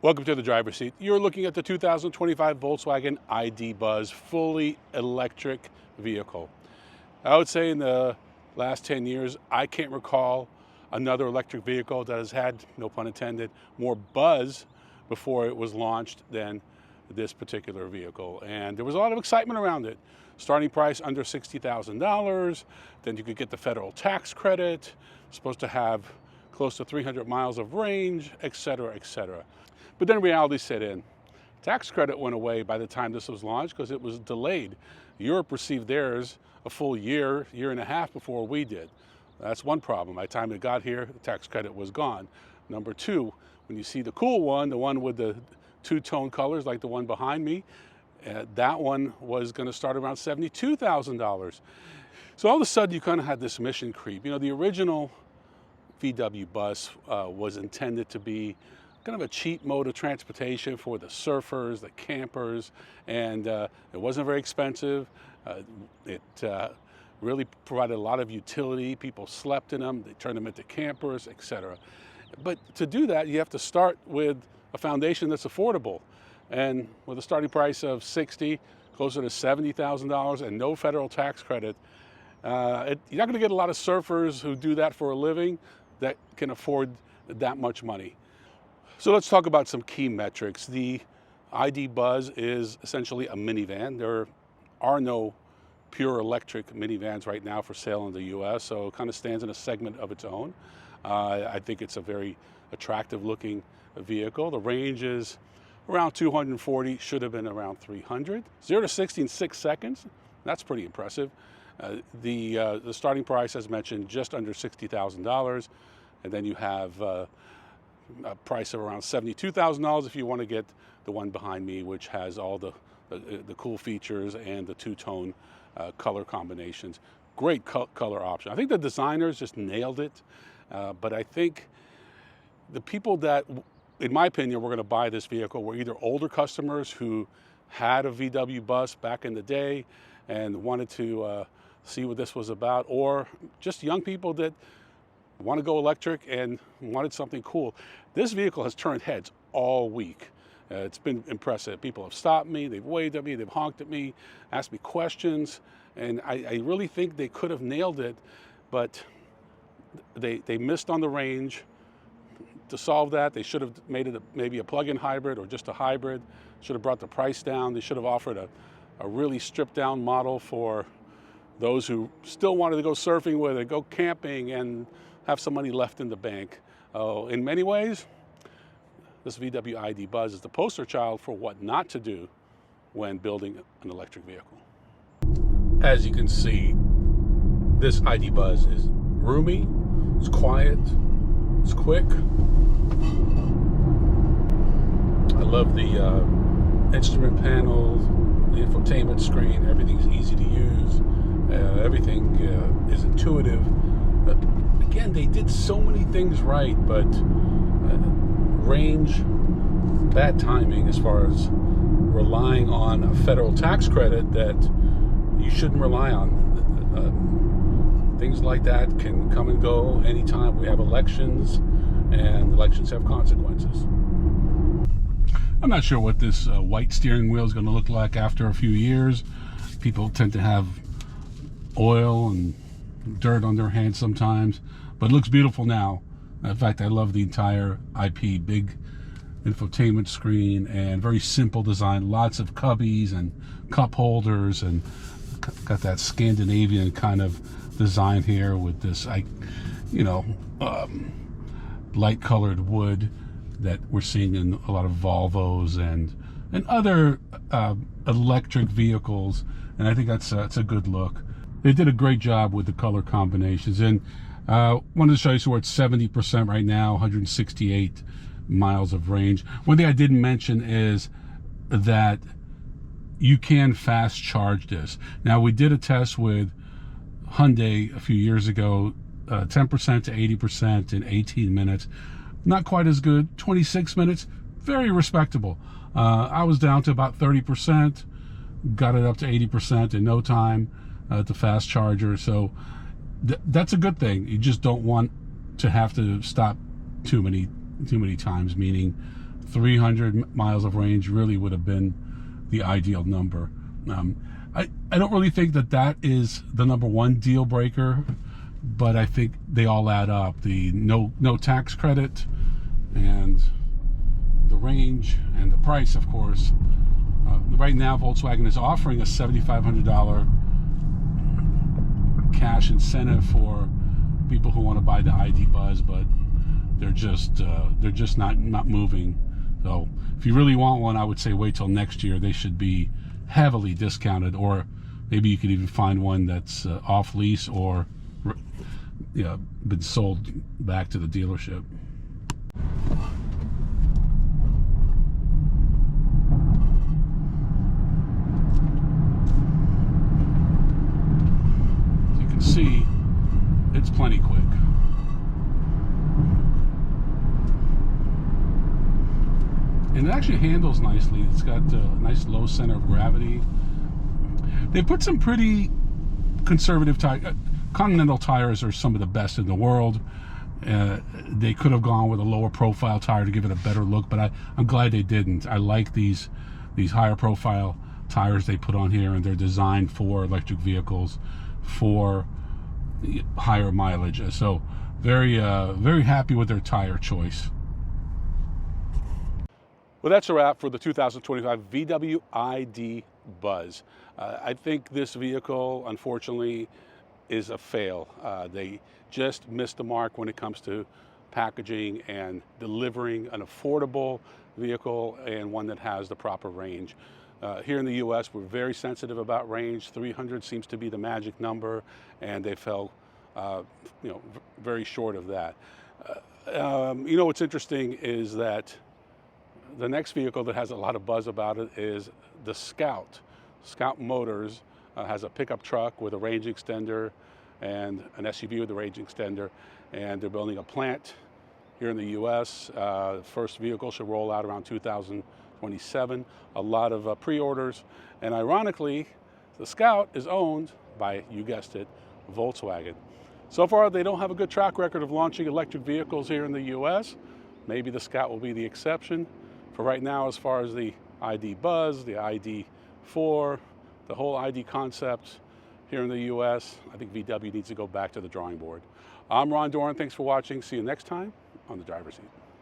Welcome to the driver's seat. You're looking at the 2025 Volkswagen ID Buzz fully electric vehicle. I would say in the last 10 years, I can't recall another electric vehicle that has had, no pun intended, more buzz before it was launched than this particular vehicle. And there was a lot of excitement around it. Starting price under $60,000, then you could get the federal tax credit, supposed to have close to 300 miles of range, etc., etc. But then reality set in. Tax credit went away by the time this was launched because it was delayed. Europe received theirs a full year and a half before we did. That's one problem. By the time it got here, the tax credit was gone. Number two, when you see the cool one, the one with the two-tone colors like the one behind me, that one was going to start around $72,000. So all of a sudden you kind of had this mission creep. You know, the original VW bus was intended to be kind of a cheap mode of transportation for the surfers, the campers, and it wasn't very expensive. It really provided a lot of utility. People slept in them, they turned them into campers, etc. But to do that, you have to start with a foundation that's affordable. And with a starting price of $60,000, closer to $70,000, and no federal tax credit, you're not going to get a lot of surfers who do that for a living that can afford that much money. So let's talk about some key metrics. The ID Buzz is essentially a minivan. There are no pure electric minivans right now for sale in the US, so it kind of stands in a segment of its own. I think it's a very attractive looking vehicle. The range is around 240, should have been around 300. 0 to 60 in 6 seconds, that's pretty impressive. The starting price, as mentioned, just under $60,000, and then you have a price of around $72,000 if you want to get the one behind me, which has all the cool features and the two-tone color combinations. Great color option. I think the designers just nailed it, but I think the people that, in my opinion, were going to buy this vehicle were either older customers who had a VW bus back in the day and wanted to see what this was about, or just young people that want to go electric and wanted something cool. This vehicle has turned heads all week. It's been impressive. People have stopped me, they've waved at me, they've honked at me, asked me questions, and I really think they could have nailed it, but they missed on the range. To solve that, they should have made it maybe a plug-in hybrid or just a hybrid. Should have brought the price down. They should have offered a really stripped-down model for those who still wanted to go surfing with it, go camping, and have some money left in the bank. In many ways, this VW ID Buzz is the poster child for what not to do when building an electric vehicle. As you can see, this ID Buzz is roomy, it's quiet, it's quick. I love the instrument panel, the infotainment screen. Everything's easy to use. Everything is intuitive. Again, they did so many things right, but range, bad timing as far as relying on a federal tax credit that you shouldn't rely on. Things like that can come and go anytime we have elections, and elections have consequences. I'm not sure what this white steering wheel is going to look like after a few years. People tend to have oil and dirt on their hands sometimes, but it looks beautiful now. In fact, I love the entire IP, big infotainment screen and very simple design, lots of cubbies and cup holders, and got that Scandinavian kind of design here with this, light colored wood that we're seeing in a lot of Volvos and other electric vehicles, and I think that's a good look. They did a great job with the color combinations, and wanted to show you, so we're at 70% right now, 168 miles of range. One thing I didn't mention is that you can fast charge this. Now, we did a test with Hyundai a few years ago, 10% to 80% in 18 minutes. Not quite as good. 26 minutes, very respectable. I was down to about 30%, got it up to 80% in no time, the fast charger. So that's a good thing. You just don't want to have to stop too many times, meaning 300 miles of range really would have been the ideal number. I don't really think that is the number one deal breaker, but I think they all add up. The no tax credit, and the range, and the price, of course. Right now, Volkswagen is offering a $7,500 cash incentive for people who want to buy the ID Buzz, but they're just not moving. So if you really want one, I would say wait till next year. They should be heavily discounted, or maybe you could even find one that's off lease or been sold back to the dealership. As you can see, it's plenty quick. And it actually handles nicely. It's got a nice low center of gravity. They put some pretty conservative Continental tires are some of the best in the world. They could have gone with a lower profile tire to give it a better look, but I'm glad they didn't. I like these higher profile tires they put on here, and they're designed for electric vehicles for higher mileage. So very happy with their tire choice. Well, that's a wrap for the 2025 VW ID Buzz. I think this vehicle, unfortunately, is a fail. They just missed the mark when it comes to packaging and delivering an affordable vehicle and one that has the proper range. Here in the US, we're very sensitive about range. 300 seems to be the magic number, and they fell very short of that. What's interesting is that the next vehicle that has a lot of buzz about it is the Scout. Scout Motors has a pickup truck with a range extender and an SUV with a range extender, and they're building a plant here in the US. First vehicle should roll out around 2027. A lot of pre-orders, and ironically, the Scout is owned by, you guessed it, Volkswagen. So far, they don't have a good track record of launching electric vehicles here in the US. Maybe the Scout will be the exception. For right now, as far as the ID Buzz, the ID4, the whole ID concept here in the US, I think VW needs to go back to the drawing board. I'm Ron Doran. Thanks for watching. See you next time on The Driver's Seat.